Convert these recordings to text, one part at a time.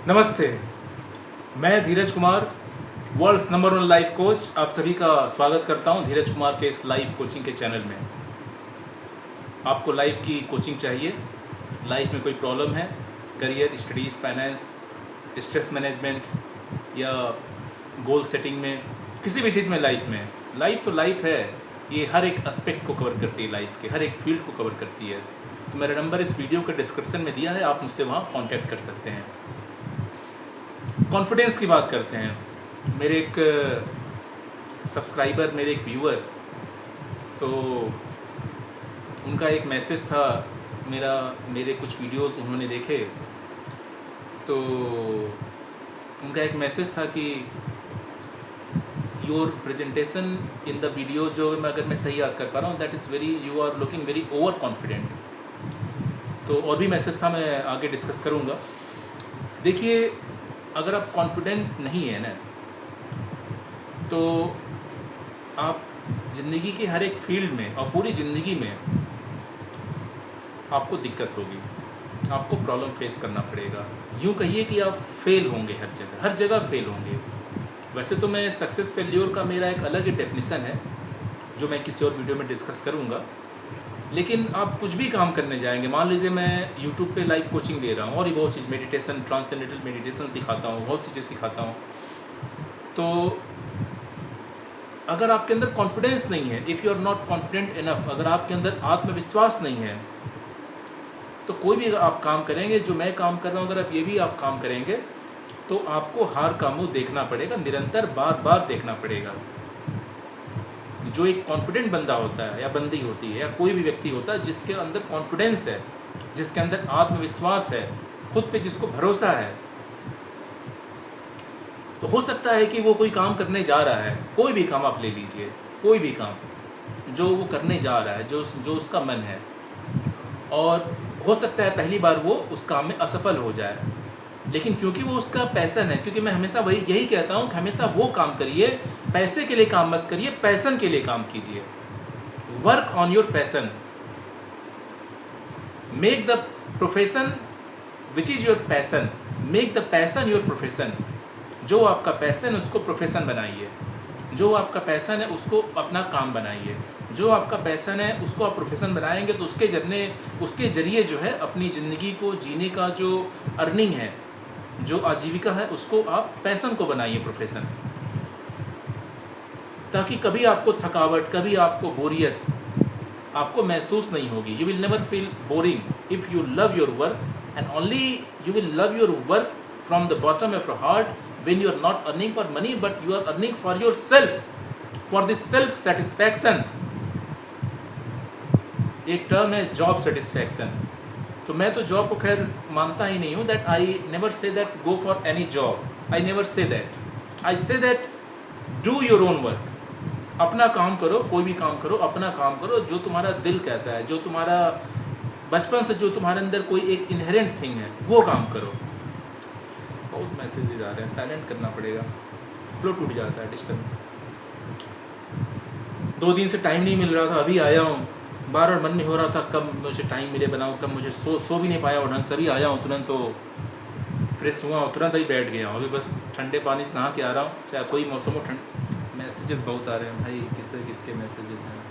नमस्ते, मैं Dheeraj Kumar, world's number one life coach, आप सभी का स्वागत करता हूं धीरज कुमार के इस लाइफ कोचिंग के चैनल में। आपको लाइफ की कोचिंग चाहिए, लाइफ में कोई प्रॉब्लम है, career, studies, finance, stress management या गोल सेटिंग में, किसी भी चीज़ में लाइफ तो लाइफ है, ये हर एक एस्पेक्ट को कवर करती है, लाइफ के हर एक फील्ड को कवर करती है। तो मेरा नंबर इस वीडियो के डिस्क्रिप्शन में दिया है, आप मुझसे वहाँ कॉन्टैक्ट कर सकते हैं। कॉन्फिडेंस की बात करते हैं। मेरे एक सब्सक्राइबर, मेरे एक व्यूअर, तो उनका एक मैसेज था, मेरे कुछ वीडियोस उन्होंने देखे, तो उनका एक मैसेज था कि your presentation in the video, जो अगर मैं सही याद कर पा रहा हूँ, that is very, you are looking very over confident. तो और भी मैसेज था, मैं आगे डिस्कस करूँगा। देखिए, अगर आप कॉन्फिडेंट नहीं है ना, तो आप ज़िंदगी के हर एक फील्ड में और पूरी ज़िंदगी में आपको दिक्कत होगी, आपको प्रॉब्लम फेस करना पड़ेगा। यूँ कहिए कि आप फेल होंगे, हर जगह फेल होंगे। वैसे तो मैं सक्सेस फेल्योर का मेरा एक अलग ही डेफिनेशन है, जो मैं किसी और वीडियो में डिस्कस करूँगा। लेकिन आप कुछ भी काम करने जाएंगे, मान लीजिए मैं यूट्यूब पे लाइव कोचिंग दे रहा हूँ और ये बहुत चीज़, मेडिटेशन, ट्रांसेंडेंटल मेडिटेशन सिखाता हूँ, बहुत सी चीज़ सिखाता हूँ। तो अगर आपके अंदर कॉन्फिडेंस नहीं है, if you are not confident enough, अगर आपके अंदर आत्मविश्वास नहीं है, तो कोई भी आप काम करेंगे, जो मैं काम कर रहा हूँ, अगर आप ये भी आप काम करेंगे, तो आपको हार का मुँह देखना पड़ेगा, निरंतर बार बार देखना पड़ेगा। जो एक कॉन्फिडेंट बंदा होता है या बंदी होती है या कोई भी व्यक्ति होता है, जिसके अंदर कॉन्फिडेंस है, जिसके अंदर आत्मविश्वास है, खुद पे जिसको भरोसा है, तो हो सकता है कि वो कोई काम करने जा रहा है, कोई भी काम आप ले लीजिए, कोई भी काम जो वो करने जा रहा है, जो उसका मन है, और हो सकता है पहली बार वो उस काम में असफल हो जाए, लेकिन क्योंकि वो उसका पैसन है, क्योंकि मैं हमेशा यही कहता हूँ कि हमेशा वो काम करिए, पैसे के लिए काम मत करिए, पैसन के लिए काम कीजिए। Work on your passion, make the profession which is your passion, make the passion your profession. जो आपका पैसन है उसको प्रोफेशन बनाइए, जो आपका पैसन है उसको अपना काम बनाइए, जो आपका पैसन है उसको आप प्रोफेशन बनाएंगे, तो उसके जरिए जो है अपनी ज़िंदगी को जीने का जो अर्निंग है, जो आजीविका है, उसको आप पैसन को बनाइए प्रोफेशन, ताकि कभी आपको थकावट, कभी आपको बोरियत आपको महसूस नहीं होगी। You will never feel boring if you love your work, and only you will love your work from the bottom of your heart, when you are not earning for money but you are earning for yourself, for the self satisfaction। एक term है job satisfaction. तो मैं तो job को खैर मानता ही नहीं हूँ, that I never say that go for any job, I never say that, I say that do your own work. अपना काम करो, कोई भी काम करो, अपना काम करो, जो तुम्हारा दिल कहता है, जो तुम्हारा बचपन से जो तुम्हारे अंदर कोई एक इनहेरेंट थिंग है, वो काम करो। बहुत मैसेजेस आ रहे हैं, साइलेंट करना पड़ेगा, फ्लो टूट जाता है, डिस्टर्ब। 2 दिन से टाइम नहीं मिल रहा था, अभी आया हूँ, बार बार मन नहीं हो रहा था कब मुझे टाइम मिले बनाऊँ, कब मुझे सो भी नहीं पाया और ढंग से, अभी आया हूँ तुरंत, तो फ्रेश हुआ हूँ, तुरंत ही बैठ गया हूँ, अभी बस ठंडे पानी से नहा के आ रहा हूँ, चाहे कोई मौसम हो। मैसेजेस बहुत आ रहे हैं भाई, किसके मैसेजेस हैं।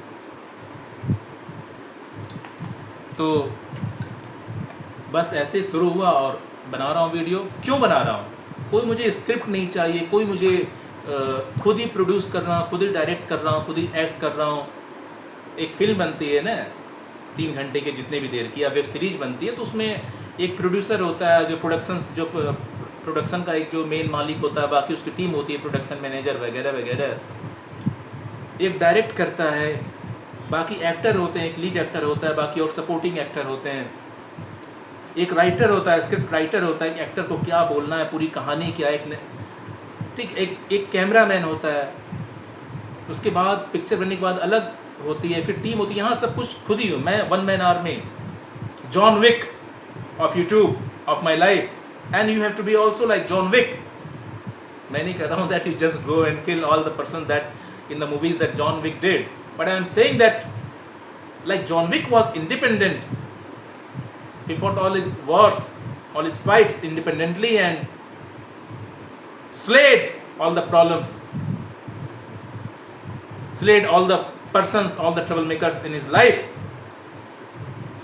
तो बस ऐसे शुरू हुआ और बना रहा हूँ वीडियो। क्यों बना रहा हूँ? कोई मुझे स्क्रिप्ट नहीं चाहिए, कोई मुझे खुद ही प्रोड्यूस कर रहा हूँ, खुद ही डायरेक्ट कर रहा हूँ, खुद ही एक्ट कर रहा हूँ। एक फिल्म बनती है ना 3 घंटे के जितने भी देर की, या वेब सीरीज बनती है, तो उसमें एक प्रोड्यूसर होता है, जो प्रोडक्शन का एक जो मेन मालिक होता है, बाकी उसकी टीम होती है, प्रोडक्शन मैनेजर वगैरह वगैरह, एक डायरेक्ट करता है, बाकी एक्टर होते हैं, एक लीड एक्टर होता है, बाकी और सपोर्टिंग एक्टर होते हैं, एक राइटर होता है, स्क्रिप्ट राइटर होता है, एक्टर को क्या बोलना है, पूरी कहानी क्या, एक कैमरामैन होता है, उसके बाद पिक्चर बनने के बाद अलग होती है, फिर टीम होती है। यहाँ सब कुछ खुद ही हूँ मैं, one man army, John Wick of YouTube, of my life, and you have to be also like John Wick. मैं नहीं कह रहा हूँ that you just go and kill all the person that in the movies that John Wick did, but I am saying that like John Wick was independent, he fought all his wars, all his fights independently, and slayed all the problems, slayed all the persons, all the troublemakers in his life,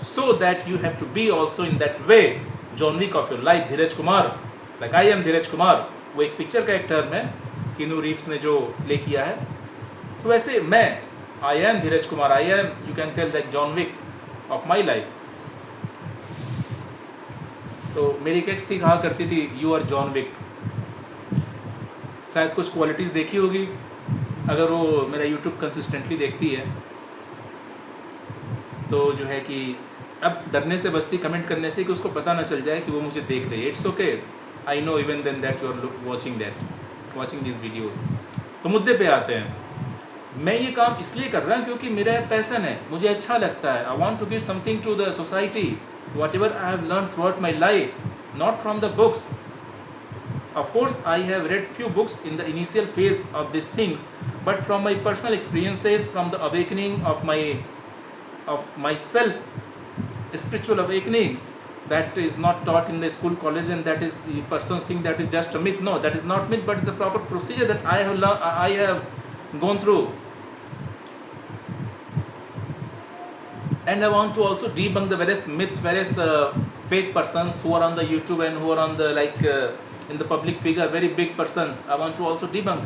so that you have to be also in that way John Wick of your life. Dheeraj Kumar, like I am धीरज कुमार, वो एक picture का actor में Keanu Reeves ने जो play किया है, तो वैसे मैं I am Dheeraj Kumar, I am, you can tell that John Wick of my life. तो मेरी एक एक्स थी, कहा करती थी यू आर जॉन विक। शायद कुछ क्वालिटीज़ देखी होगी, अगर वो मेरा यूट्यूब कंसिस्टेंटली देखती है तो जो है कि अब डरने से बचती कमेंट करने से कि उसको पता ना चल जाए कि वो मुझे देख रही है। It's okay, I know even then that you are watching this videos. तो मुद्दे पे आते हैं। मैं ये काम इसलिए कर रहा हूँ क्योंकि मेरा पैसन है, मुझे अच्छा लगता है। I want to give something to the society, whatever I have learned throughout my life, not from the books. Of course, I have read few books in the initial phase of these things, but from my personal experiences, from the awakening of myself, spiritual awakening, that is not taught in the school, college, and that is the persons think that is just a myth. No, that is not myth, but it's a proper procedure that I have gone through. And I want to also debunk the various myths, various fake persons who are on the YouTube and who are on the in the public figure, very big persons. I want to also debunk.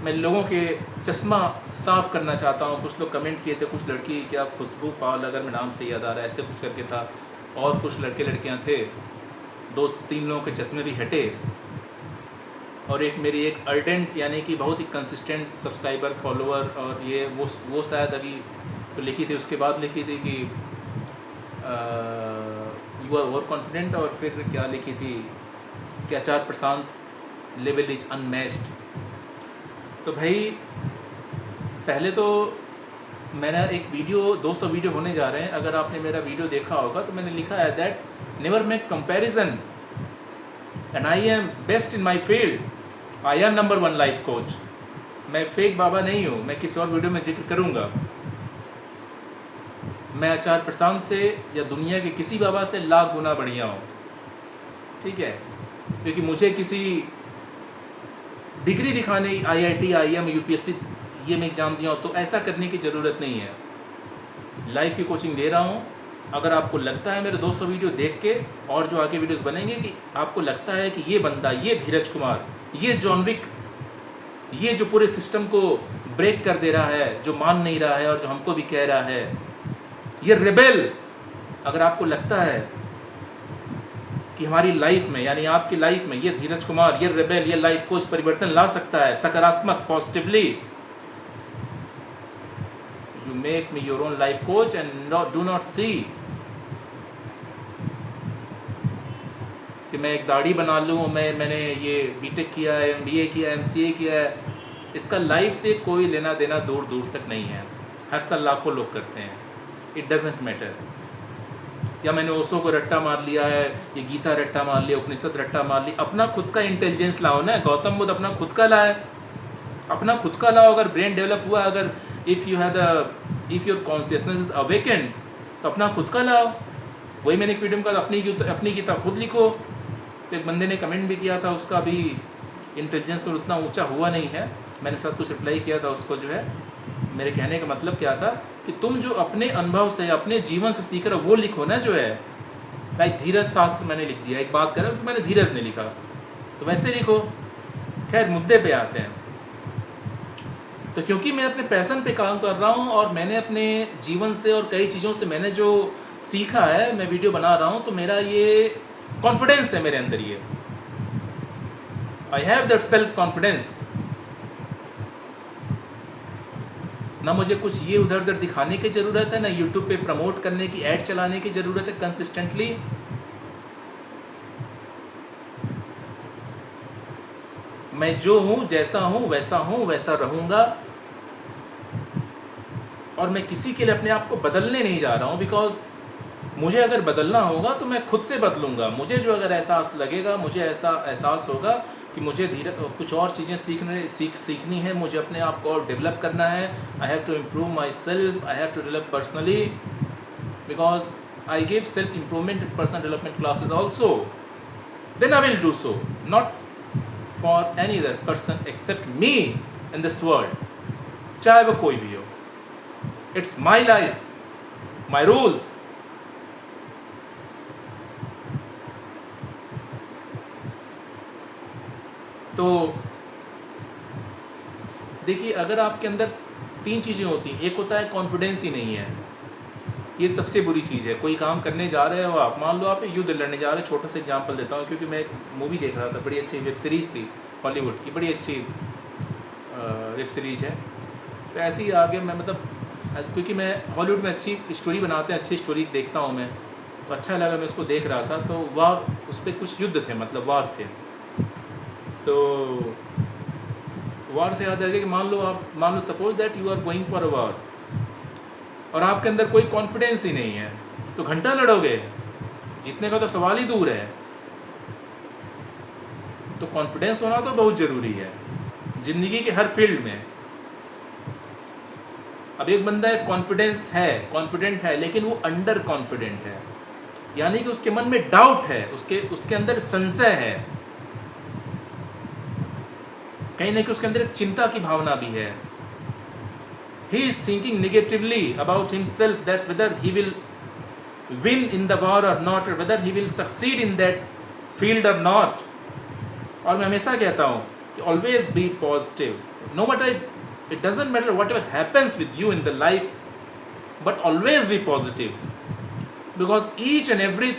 मैं लोगों के चश्मा साफ करना चाहता हूँ। कुछ लोग कमेंट किए थे, कुछ लड़की क्या खुशबू पाल, अगर मैं नाम से याद आ रहा है, ऐसे कुछ करके था, और कुछ लड़के लड़कियाँ थे, 2-3 लोगों के चश्मे भी हटे, और एक मेरी एक अर्डेंट यानी कि बहुत ही कंसिस्टेंट सब्सक्राइबर, फॉलोअर, और ये वो शायद अभी तो लिखी थी, उसके बाद लिखी थी कि यू आर ओवर कॉन्फिडेंट, और फिर क्या लिखी थी कि आचार प्रशांत लेवल इज अनमैच्ड। तो भाई पहले तो मैंने एक वीडियो, 200 वीडियो होने जा रहे हैं, अगर आपने मेरा वीडियो देखा होगा तो मैंने लिखा है that never make comparison and I am best in my field, I am number 1 life coach. मैं फेक बाबा नहीं हूँ, मैं किसी और वीडियो में जिक्र करूँगा। मैं आचार प्रशांत से या दुनिया के किसी बाबा से लाख गुना बढ़िया हूँ, ठीक है, क्योंकि मुझे किसी डिग्री दिखाने, IIT, IIM, UPSC ये मैं एग्ज़ाम दिया हूँ, तो ऐसा करने की ज़रूरत नहीं है। लाइफ की कोचिंग दे रहा हूँ। अगर आपको लगता है मेरे 200 वीडियो देख के और जो आगे वीडियोस बनेंगे कि आपको लगता है कि ये बंदा, ये धीरज कुमार, ये जॉन विक, ये जो पूरे सिस्टम को ब्रेक कर दे रहा है, जो मान नहीं रहा है और जो हमको भी कह रहा है, ये रेबेल, अगर आपको लगता है कि हमारी लाइफ में यानी आपकी लाइफ में ये धीरज कुमार, ये रेबेल, ये लाइफ कोच परिवर्तन ला सकता है सकारात्मक, positively, you make me your own life coach and do not see कि मैं एक दाढ़ी बना लूँ, मैंने ये बीटेक किया है, MBA किया है, MCA किया है, इसका लाइफ से कोई लेना देना दूर दूर तक नहीं है। हर साल लाखों लोग करते हैं, इट डजेंट मैटर। या मैंने ओशो को रट्टा मार लिया है, ये गीता रट्टा मार लिया, उपनिषद रट्टा मार ली। अपना खुद का इंटेलिजेंस लाओ ना। गौतम बुद्ध अपना खुद का लाए, अपना खुद का लाओ। अगर ब्रेन डेवलप हुआ, अगर if your consciousness is awakened, तो अपना खुद का लाओ। वही मैंने एक वीडियो में कहा, अपनी किताब खुद लिखो। तो एक बंदे ने कमेंट भी किया था, उसका भी इंटेलिजेंस तो उतना ऊंचा हुआ नहीं है, मैंने सब कुछ रिप्लाई किया था उसको। जो है मेरे कहने का मतलब क्या था कि तुम जो अपने अनुभव से, अपने जीवन से सीख रहे हो वो लिखो ना। जो है लाइक धीरज शास्त्र मैंने लिख दिया, एक बात कर रहा हूँ कि मैंने धीरज ने लिखा, तो वैसे लिखो। खैर मुद्दे पे आते हैं। तो क्योंकि मैं अपने पैशन पे काम कर रहा हूँ और मैंने अपने जीवन से और कई चीज़ों से मैंने जो सीखा है, मैं वीडियो बना रहा हूँ, तो मेरा ये कॉन्फिडेंस है मेरे अंदर। ये I have that self confidence. ना मुझे कुछ ये उधर उधर दिखाने की ज़रूरत है, ना यूट्यूब पे प्रमोट करने की, ऐड चलाने की ज़रूरत है कंसिस्टेंटली। मैं जो हूँ, जैसा हूँ वैसा रहूँगा, और मैं किसी के लिए अपने आप को बदलने नहीं जा रहा हूँ। बिकॉज मुझे अगर बदलना होगा तो मैं खुद से बदलूँगा। मुझे जो अगर एहसास लगेगा, मुझे ऐसा एहसास होगा कि मुझे कुछ और चीज़ें सीखनी है, मुझे अपने आप को और डेवलप करना है। I have to improve my self, I have to develop personally, because I give self improvement and personal development classes also, then I will do so. Not for any other person except me in this world, चाहे वो कोई भी हो। It's my life, my rules. तो देखिए, अगर आपके अंदर 3 चीज़ें होती हैं, एक होता है कॉन्फिडेंस ही नहीं है, ये सबसे बुरी चीज़ है। कोई काम करने जा रहे हो आप, मान लो आप युद्ध लड़ने जा रहे हो, छोटा सा एग्जांपल देता हूँ, क्योंकि मैं एक मूवी देख रहा था, बड़ी अच्छी वेब सीरीज़ थी हॉलीवुड की, बड़ी अच्छी वेब सीरीज़ है। तो ऐसे ही आगे मैं मतलब, क्योंकि मैं हॉलीवुड में अच्छी स्टोरी बनाते हैं, अच्छी स्टोरी देखता हूँ मैं, तो अच्छा लगा, मैं उसको देख रहा था। तो वार, उस पर कुछ युद्ध थे, मतलब वार थे। तो वार से याद आ गया कि मान लो suppose that you are going for a war, और आपके अंदर कोई कॉन्फिडेंस ही नहीं है, तो घंटा लड़ोगे, जीतने का तो सवाल ही दूर है। तो कॉन्फिडेंस होना तो बहुत ज़रूरी है ज़िंदगी के हर फील्ड में। अब एक बंदा है कॉन्फिडेंट है, लेकिन वो अंडर कॉन्फिडेंट है, यानी कि उसके मन में डाउट है, उसके अंदर संशय है, कहीं ना कहीं उसके अंदर एक चिंता की भावना भी है। He is thinking negatively about himself, that whether he will win in the war or not, or whether he will succeed in that field or not. और मैं हमेशा कहता हूँ कि always be positive, no matter, it doesn't matter whatever happens with you in the life, but always be positive, because each and every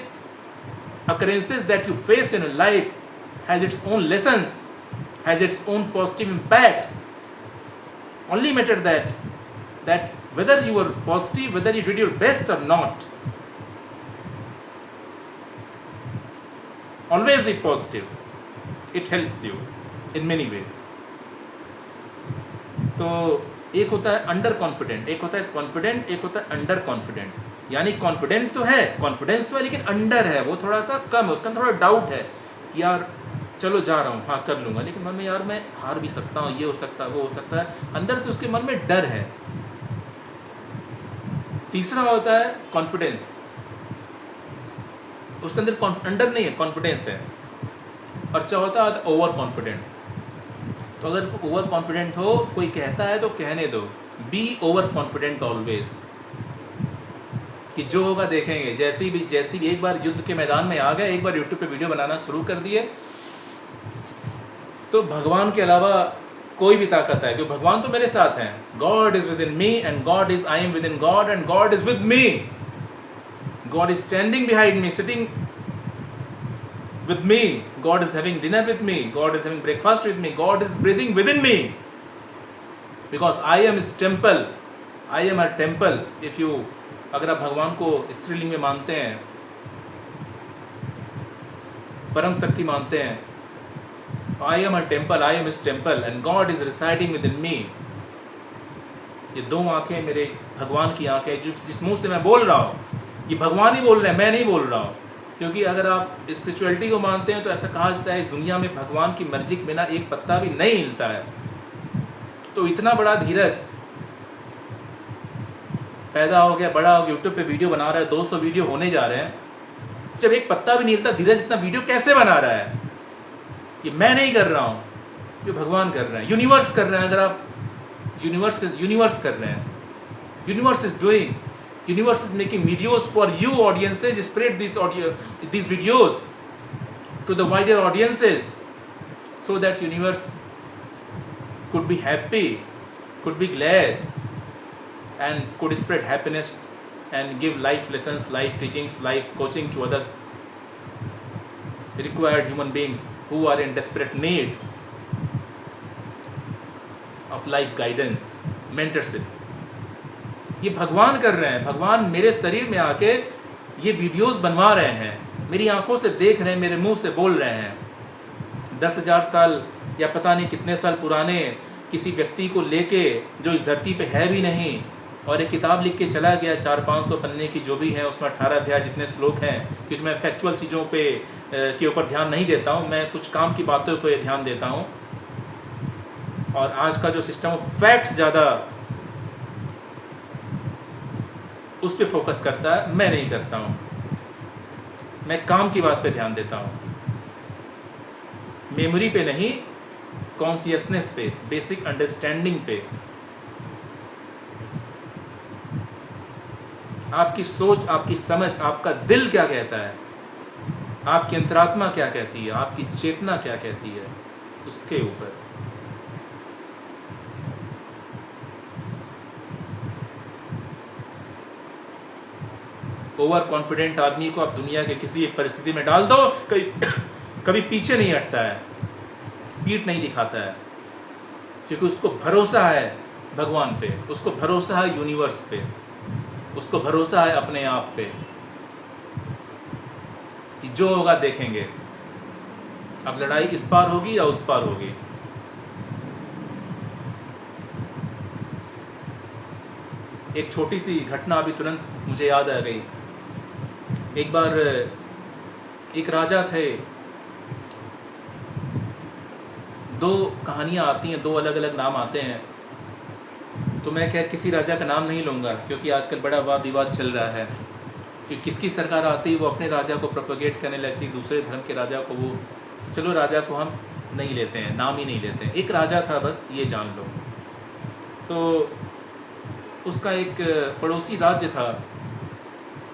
occurrences that you face in your life has its own lessons, has its own positive impacts. Only matter that whether you were positive, whether you did your best or not. Always be positive. It helps you in many ways. तो एक होता है under confident, एक होता है confident, एक होता है अंडर कॉन्फिडेंट। यानी कॉन्फिडेंट तो है, कॉन्फिडेंस तो है, लेकिन अंडर है, वो थोड़ा सा कम है, उसका थोड़ा डाउट है कि यार चलो जा रहा हूँ, हाँ कर लूँगा, लेकिन मन में यार मैं हार भी सकता हूँ, ये हो सकता है, वो हो सकता है, अंदर से उसके मन में डर है। तीसरा होता है कॉन्फिडेंस, उसके अंदर अंडर नहीं है, कॉन्फिडेंस है। और चौथा होता है ओवर कॉन्फिडेंट। तो अगर ओवर कॉन्फिडेंट हो, कोई कहता है तो कहने दो, बी ओवर कॉन्फिडेंट ऑलवेज, कि जो होगा देखेंगे। जैसी भी एक बार युद्ध के मैदान में आ गए, एक बार यूट्यूब पे वीडियो बनाना शुरू कर दिए, तो भगवान के अलावा कोई भी ताकत है, क्योंकि भगवान तो मेरे साथ हैं। God is with in me and God is, I am with in God and God is with me. God is standing behind me, sitting with me, God is having dinner with me, God is having breakfast with me, God is breathing within me, because I am his temple, I am a temple. If you, अगर आप भगवान को स्त्रीलिंग में मानते हैं, परम शक्ति मानते हैं, I am a temple, I am his temple and God is residing within me. ये दो आंखें मेरे भगवान की आंखें, जिस मुंह से मैं बोल रहा हूँ, ये भगवान ही बोल रहे हैं, मैं नहीं बोल रहा हूँ। क्योंकि अगर आप स्पिरिचुअलिटी को मानते हैं तो ऐसा कहा जाता है, इस दुनिया में भगवान की मर्जी के बिना एक पत्ता भी नहीं हिलता है। तो इतना बड़ा धीरज पैदा हो गया, बड़ा हो गया, यूट्यूब पे वीडियो बना रहा है, 200 वीडियो होने जा रहे हैं, जब एक पत्ता भी नहीं हिलता, धीरज इतना वीडियो कैसे बना रहा है? ये मैं नहीं कर रहा हूँ, ये भगवान कर रहे हैं, यूनिवर्स कर रहे हैं। अगर आप यूनिवर्स कर रहे हैं, universe is doing, universe is making videos for you audiences, spread these videos to the wider audiences, so that universe could be happy, could be glad, and could spread happiness and give life lessons, life teachings, life coaching to other required human beings who are in desperate need of life guidance, mentorship. ये भगवान कर रहे हैं, भगवान मेरे शरीर में आके ये वीडियोस बनवा रहे हैं, मेरी आंखों से देख रहे हैं, मेरे मुंह से बोल रहे हैं। 10,000 साल या पता नहीं कितने साल पुराने किसी व्यक्ति को लेके, जो इस धरती पे है भी नहीं, और एक किताब लिख के चला गया, 400-500 पन्ने की जो भी है, उसमें 18 अध्याय जितने श्लोक हैं। क्योंकि मैं फैक्चुअल चीज़ों पे के ऊपर ध्यान नहीं देता हूँ, मैं कुछ काम की बातों पर ध्यान देता हूँ। और आज का जो सिस्टम है, फैक्ट्स ज़्यादा उस पर फोकस करता है, मैं नहीं करता हूँ, मैं काम की बात पे ध्यान देता हूँ, मेमोरी पे नहीं, कॉन्शियसनेस पे, बेसिक अंडरस्टैंडिंग पे। आपकी सोच, आपकी समझ, आपका दिल क्या कहता है, आपकी अंतरात्मा क्या कहती है, आपकी चेतना क्या कहती है, उसके ऊपर। ओवर कॉन्फिडेंट आदमी को आप दुनिया के किसी एक परिस्थिति में डाल दो, कभी पीछे नहीं हटता है, पीठ नहीं दिखाता है, क्योंकि उसको भरोसा है भगवान पे, उसको भरोसा है यूनिवर्स पे, उसको भरोसा है अपने आप पे कि जो होगा देखेंगे। अब लड़ाई इस पार होगी या उस पार होगी। एक छोटी सी घटना अभी तुरंत मुझे याद आ गई। एक बार एक राजा थे, दो कहानियाँ आती हैं, दो अलग अलग नाम आते हैं, तो मैं खैर किसी राजा का नाम नहीं लूँगा, क्योंकि आजकल बड़ा वाद विवाद चल रहा है कि किसकी सरकार आती वो अपने राजा को प्रोपोगेट करने लगती, दूसरे धर्म के राजा को वो, चलो राजा को हम नहीं लेते हैं, नाम ही नहीं लेते हैं। एक राजा था, बस ये जान लो। तो उसका एक पड़ोसी राज्य था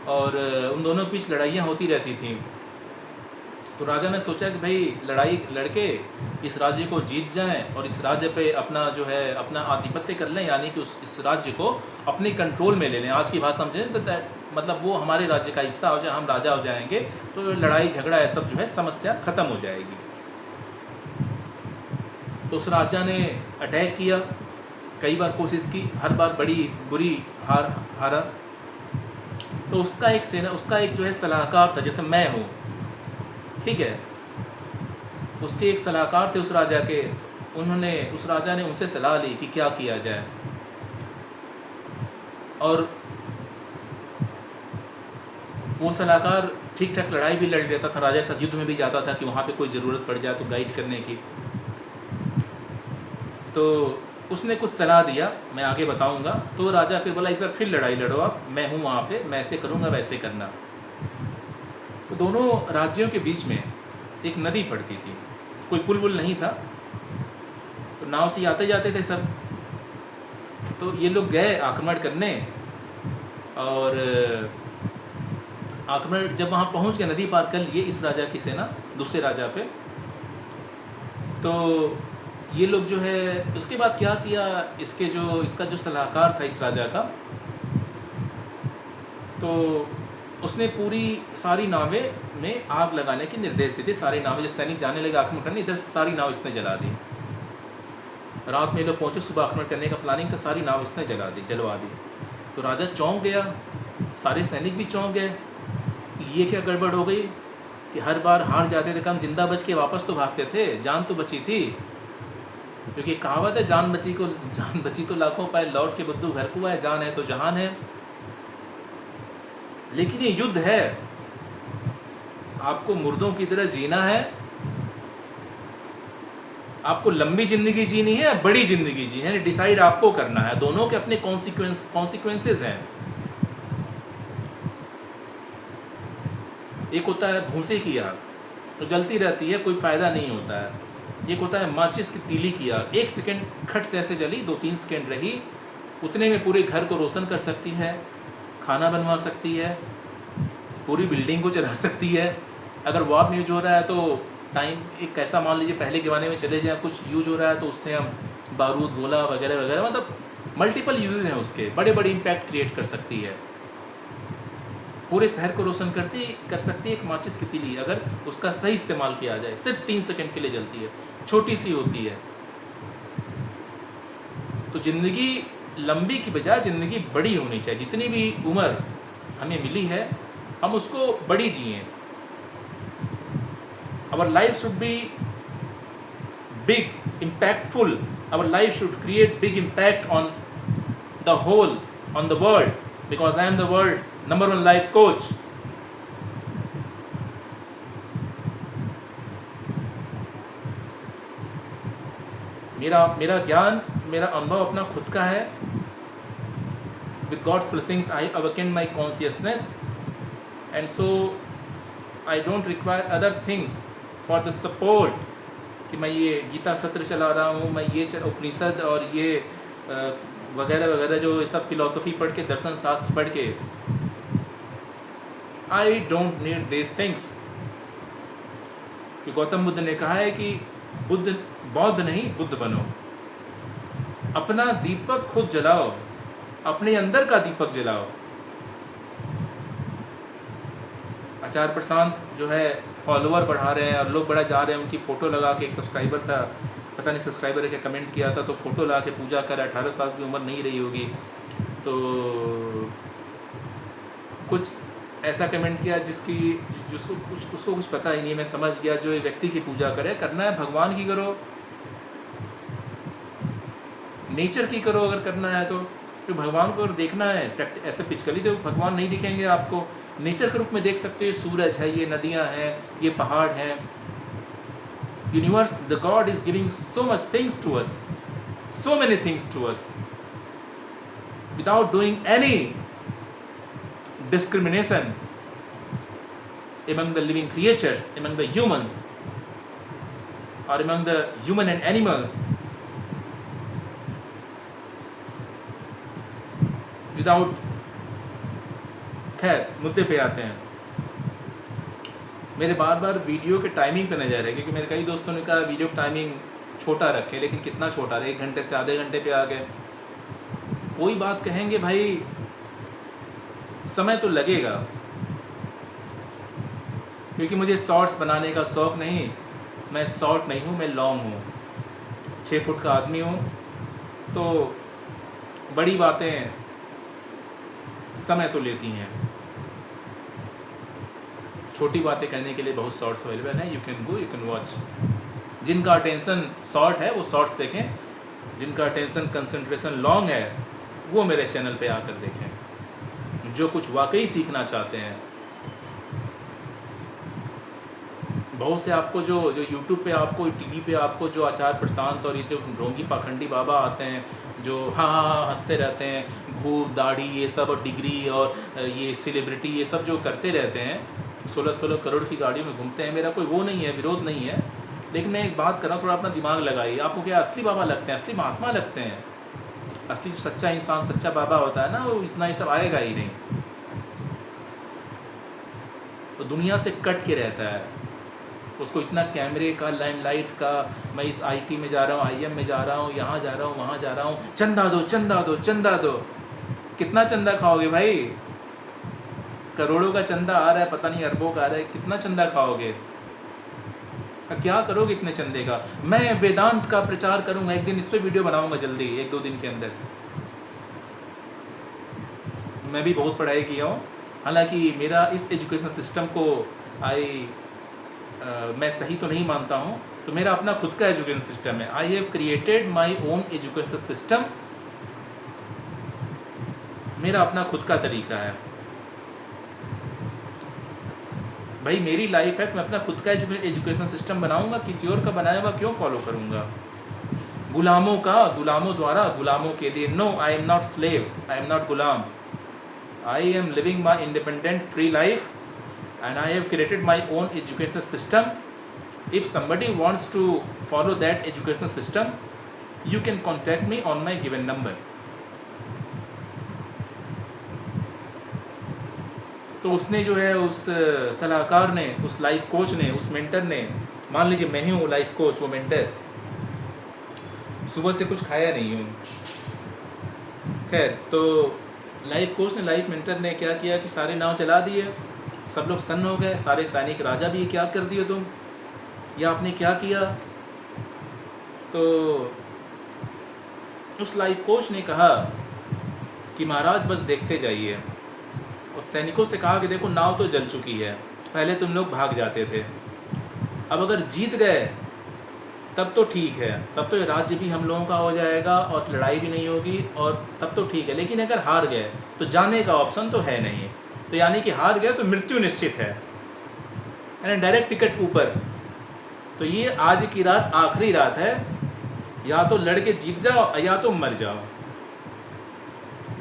और उन दोनों के बीच लड़ाइयाँ होती रहती थीं। तो राजा ने सोचा कि भाई लड़ाई लड़के इस राज्य को जीत जाएं और इस राज्य पे अपना जो है अपना आधिपत्य कर लें, यानी कि इस राज्य को अपने कंट्रोल में ले लें। आज की भाषा समझें तो मतलब वो हमारे राज्य का हिस्सा हो जाए, हम राजा हो जाएंगे, तो लड़ाई झगड़ा ये सब जो है समस्या ख़त्म हो जाएगी। तो उस राजा ने अटैक किया, कई बार कोशिश की, हर बार बड़ी बुरी हारा। तो उसका एक जो है सलाहकार था, जैसे मैं हूँ, ठीक है, उसके एक सलाहकार थे उस राजा के। उस राजा ने उनसे सलाह ली कि क्या किया जाए, और वो सलाहकार ठीक ठाक लड़ाई भी लड़ लेता था, राजा के साथ युद्ध में भी जाता था कि वहाँ पे कोई ज़रूरत पड़ जाए तो गाइड करने की। तो उसने कुछ सलाह दिया, मैं आगे बताऊंगा। तो राजा फिर बोला इस बार फिर लड़ाई लड़ो आप, मैं हूँ वहाँ पे, मैं ऐसे करूँगा वैसे करना। तो दोनों राज्यों के बीच में एक नदी पड़ती थी, कोई पुल वुल नहीं था, तो नाव से आते जाते थे सब। तो ये लोग गए आक्रमण करने, और आक्रमण जब वहाँ पहुँच गए, नदी पार कर लिए इस राजा की सेना दूसरे राजा पे, तो ये लोग जो है उसके बाद क्या किया, इसका जो सलाहकार था इस राजा का, तो उसने पूरी सारी नावें में आग लगाने के निर्देश दिए थे। सारी नावें, जब सैनिक जाने लगे आक्रमण करने, इधर सारी नाव इसने जला दी। रात में लोग पहुँचे, सुबह आक्रमण करने का प्लानिंग था, सारी नाव इसने जलवा दी। तो राजा चौंक गया, सारे सैनिक भी चौंक गए, ये क्या गड़बड़ हो गई कि हर बार हार जाते थे, कम जिंदा बच के वापस तो भागते थे, जान तो बची थी। क्योंकि कहावत है, जान बची तो लाखों पाए, लौट के बुद्धू घर को आए, जान है तो जहान है। लेकिन ये युद्ध है, आपको मुर्दों की तरह जीना है, आपको लंबी जिंदगी जीनी है, बड़ी जिंदगी जीनी है, डिसाइड आपको करना है। दोनों के अपने कॉन्सिक्वेंसेस हैं। एक होता है भूसे की आग, तो जलती रहती है, कोई फ़ायदा नहीं होता है। एक होता है माचिस की तीली की आग, 1 सेकेंड खट से ऐसे जली, 2-3 सेकेंड रही, उतने में पूरे घर को रोशन कर सकती है, खाना बनवा सकती है, पूरी बिल्डिंग को जला सकती है। अगर वॉर यूज हो रहा है तो टाइम एक कैसा, मान लीजिए पहले के ज़माने में चले जाए, कुछ यूज हो रहा है तो उससे हम बारूद, गोला वगैरह वगैरह, मतलब मल्टीपल यूजेस हैं उसके, बड़े बड़े इम्पैक्ट क्रिएट कर सकती है, पूरे शहर को रोशन कर सकती है एक माचिस की तीली, अगर उसका सही इस्तेमाल किया जाए। सिर्फ 3 सेकंड के लिए जलती है, छोटी सी होती है। तो ज़िंदगी लंबी की बजाय ज़िंदगी बड़ी होनी चाहिए। जितनी भी उम्र हमें मिली है, हम उसको बड़ी जिएं। Our life should be big, impactful. Our life should create big impact on the whole, on the world, because I am the world's #1 life coach. मेरा ज्ञान, मेरा अनुभव अपना खुद का है। With God's blessings, I awakened my consciousness, and so I don't require other things for the support कि मैं ये गीता सत्र चला रहा हूँ, मैं ये उपनिषद और ये वगैरह वगैरह जो सब फिलॉसफी पढ़ के, दर्शन शास्त्र पढ़ के, I don't need this things. कि गौतम बुद्ध ने कहा है कि बौद्ध नहीं, बुद्ध बनो। अपना दीपक खुद जलाओ, अपने अंदर का दीपक जलाओ। आचार्य प्रशांत जो है फॉलोअर बढ़ा रहे हैं और लोग बढ़ा जा रहे हैं, उनकी फ़ोटो लगा के, एक सब्सक्राइबर था, पता नहीं सब्सक्राइबर है क्या, कमेंट किया था, तो फ़ोटो लगा के पूजा कर, 18 साल की उम्र नहीं रही होगी, तो कुछ ऐसा कमेंट किया उसको कुछ पता ही नहीं। मैं समझ गया जो ये व्यक्ति की पूजा करे, करना है भगवान की करो, नेचर की करो अगर करना है तो भगवान को अगर देखना है ऐसे फिजिकली तो भगवान नहीं दिखेंगे आपको, नेचर के रूप में देख सकते हो। सूरज है, ये नदियाँ हैं, ये पहाड़ हैं। Universe, the God is giving so much things to us, so many things to us without doing any discrimination among the living creatures, among the humans or among the human and animals, without। खैर मुद्दे पे आते हैं। मेरे बार बार video के timing पे नजर है, क्योंकि मेरे कई दोस्तों ने कहा वीडियो टाइमिंग छोटा रखें, लेकिन कितना छोटा रहे, 1 घंटे से आधे घंटे पे आ गए। कोई बात कहेंगे भाई समय तो लगेगा, क्योंकि मुझे शॉर्ट्स बनाने का शौक़ नहीं। मैं शॉर्ट नहीं हूँ, मैं लॉन्ग हूँ, 6 फुट का आदमी हूँ, तो बड़ी बातें समय तो लेती हैं। छोटी बातें कहने के लिए बहुत शॉर्ट्स अवेलेबल हैं, you can go, you can watch. जिनका अटेंशन शॉर्ट है वो शॉर्ट्स देखें, जिनका अटेंशन कंसंट्रेशन लॉन्ग है वो मेरे चैनल पे आकर देखें, जो कुछ वाकई सीखना चाहते हैं। बहुत से आपको जो यूट्यूब पे, आपको टीवी पे, आपको जो आचार्य प्रशांत और ये जो ढोंगी पाखंडी बाबा आते हैं, जो हाँ हंसते रहते हैं, भूत दाढ़ी ये सब और डिग्री और ये सेलिब्रिटी ये सब जो करते रहते हैं, 16-16 करोड़ की गाड़ी में घूमते हैं। मेरा कोई वो नहीं है, विरोध नहीं है, लेकिन मैं एक बात कर रहा हूँ, थोड़ा अपना दिमाग लगाइए। आपको क्या असली बाबा लगते हैं, असली महात्मा लगते हैं? असली जो सच्चा इंसान, सच्चा बाबा होता है ना, वो इतना ही सब आएगा ही नहीं, वो दुनिया से कट के रहता है। उसको इतना कैमरे का, लाइमलाइट का, मैं इस आईटी में जा रहा हूँ, आईएम में जा रहा हूँ, यहाँ जा रहा हूँ, वहाँ जा रहा हूँ, चंदा दो चंदा दो चंदा दो। कितना चंदा खाओगे भाई? करोड़ों का चंदा आ रहा है, पता नहीं अरबों का आ रहा है, कितना चंदा खाओगे? क्या करोगे इतने चंदे का? मैं वेदांत का प्रचार करूंगा, एक दिन इस पर वीडियो बनाऊंगा जल्दी, 1-2 दिन के अंदर। मैं भी बहुत पढ़ाई किया हूँ, हालांकि मेरा इस एजुकेशन सिस्टम को मैं सही तो नहीं मानता हूँ, तो मेरा अपना खुद का एजुकेशन सिस्टम है। I have created my own education system, मेरा अपना खुद का तरीका है भाई। मेरी लाइफ है तो मैं अपना खुद का एजुकेशन सिस्टम बनाऊंगा, किसी और का बनाया हुआ क्यों फॉलो करूंगा? गुलामों द्वारा, गुलामों के लिए। No, I am not slave, I am not गुलाम, I am living my independent free life and I have created my own education system. If somebody wants to follow that education system, you can contact me on my given number. तो उसने जो है, उस सलाहकार ने, उस life coach ने, उस मेंटर ने, मान लीजिए मैं ही हूँ लाइफ कोच, वो मेंटर, सुबह से कुछ खाया नहीं हूँ। खैर, तो लाइफ कोच ने, लाइफ मेंटर ने क्या किया कि सारे नाव चला दिए, सब लोग सन्न हो गए, सारे सैनिक राजा भी, क्या कर दिए तुम, या आपने क्या किया? तो उस लाइफ कोच ने कहा कि महाराज बस देखते जाइए, और सैनिकों से कहा कि देखो नाव तो जल चुकी है, पहले तुम लोग भाग जाते थे, अब अगर जीत गए तब तो ठीक है, तब तो राज्य भी हम लोगों का हो जाएगा और लड़ाई भी नहीं होगी, और तब तो ठीक है, लेकिन अगर हार गए तो जाने का ऑप्शन तो है नहीं, तो यानी कि हार गया तो मृत्यु निश्चित है, यानी डायरेक्ट टिकट ऊपर। तो ये आज की रात आखिरी रात है, या तो लड़के जीत जाओ या तो मर जाओ,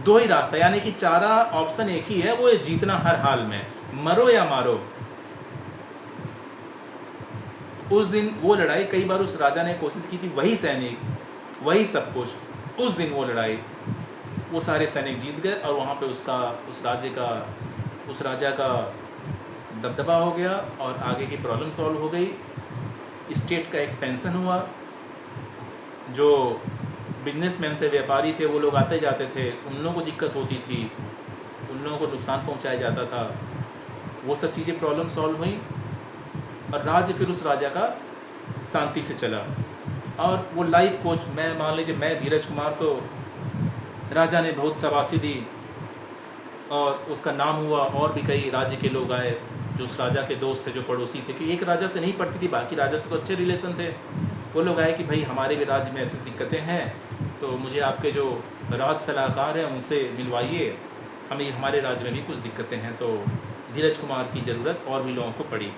2 ही रास्ता, यानी कि चारा ऑप्शन एक ही है, वो है जीतना हर हाल में, मरो या मारो। उस दिन वो लड़ाई कई बार उस राजा ने कोशिश की थी, वही सैनिक, वही सब कुछ, उस दिन वो लड़ाई, वो सारे सैनिक जीत गए और वहाँ पे उस राजा का दबदबा हो गया और आगे की प्रॉब्लम सॉल्व हो गई। स्टेट का एक्सपेंशन हुआ। जो बिजनेसमैन थे, व्यापारी थे, वो लोग आते जाते थे, उन लोगों को दिक्कत होती थी, उन लोगों को नुकसान पहुंचाया जाता था। वो सब चीज़ें प्रॉब्लम सॉल्व हुई और राज्य फिर उस राजा का शांति से चला। और वो लाइफ कोच, मैं मान लीजिए मैं धीरज कुमार, तो राजा ने बहुत शाबाशी दी और उसका नाम हुआ, और भी कई राज्य के लोग आए जो उस राजा के दोस्त थे, जो पड़ोसी थे, कि एक राजा से नहीं पड़ती थी, बाकी राजा से तो अच्छे रिलेशन थे। वो लोग आए कि भाई हमारे भी राज्य में ऐसी दिक्कतें हैं, तो मुझे आपके जो राज सलाहकार हैं उनसे मिलवाइए, हमें हमारे राज्य में भी कुछ दिक्कतें हैं। तो धीरज कुमार की ज़रूरत और भी लोगों को पड़ी।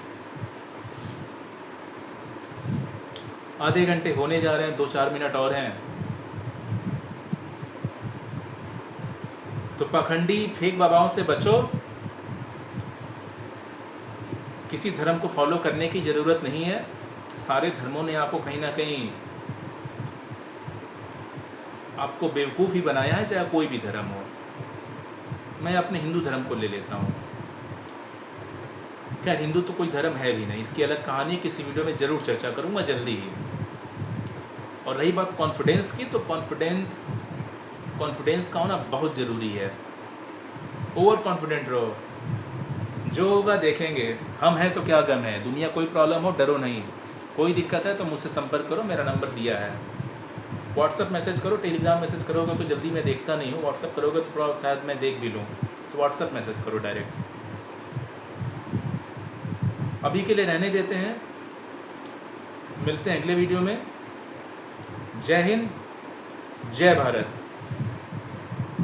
आधे घंटे होने जा रहे हैं, 2-4 मिनट और हैं। तो पाखंडी फेक बाबाओं से बचो। किसी धर्म को फॉलो करने की ज़रूरत नहीं है। सारे धर्मों ने आपको कहीं ना कहीं आपको बेवकूफ़ ही बनाया है, चाहे कोई भी धर्म हो। मैं अपने हिंदू धर्म को ले लेता हूँ। क्या हिंदू तो कोई धर्म है भी नहीं, इसकी अलग कहानी किसी वीडियो में ज़रूर चर्चा करूँगा जल्दी ही। और रही बात कॉन्फिडेंस की, तो कॉन्फिडेंस का होना बहुत ज़रूरी है। ओवर कॉन्फिडेंट रहो, जो होगा देखेंगे। हम हैं तो क्या गम है, दुनिया कोई प्रॉब्लम हो डरो नहीं, कोई दिक्कत है तो मुझसे संपर्क करो, मेरा नंबर दिया है। व्हाट्सअप मैसेज करो, टेलीग्राम मैसेज करोगे तो जल्दी मैं देखता नहीं हूँ, व्हाट्सअप करोगे तो थोड़ा शायद मैं देख भी लूँ, तो व्हाट्सअप मैसेज करो डायरेक्ट। अभी के लिए रहने देते हैं, मिलते हैं अगले वीडियो में। जय हिंद, जय भारत।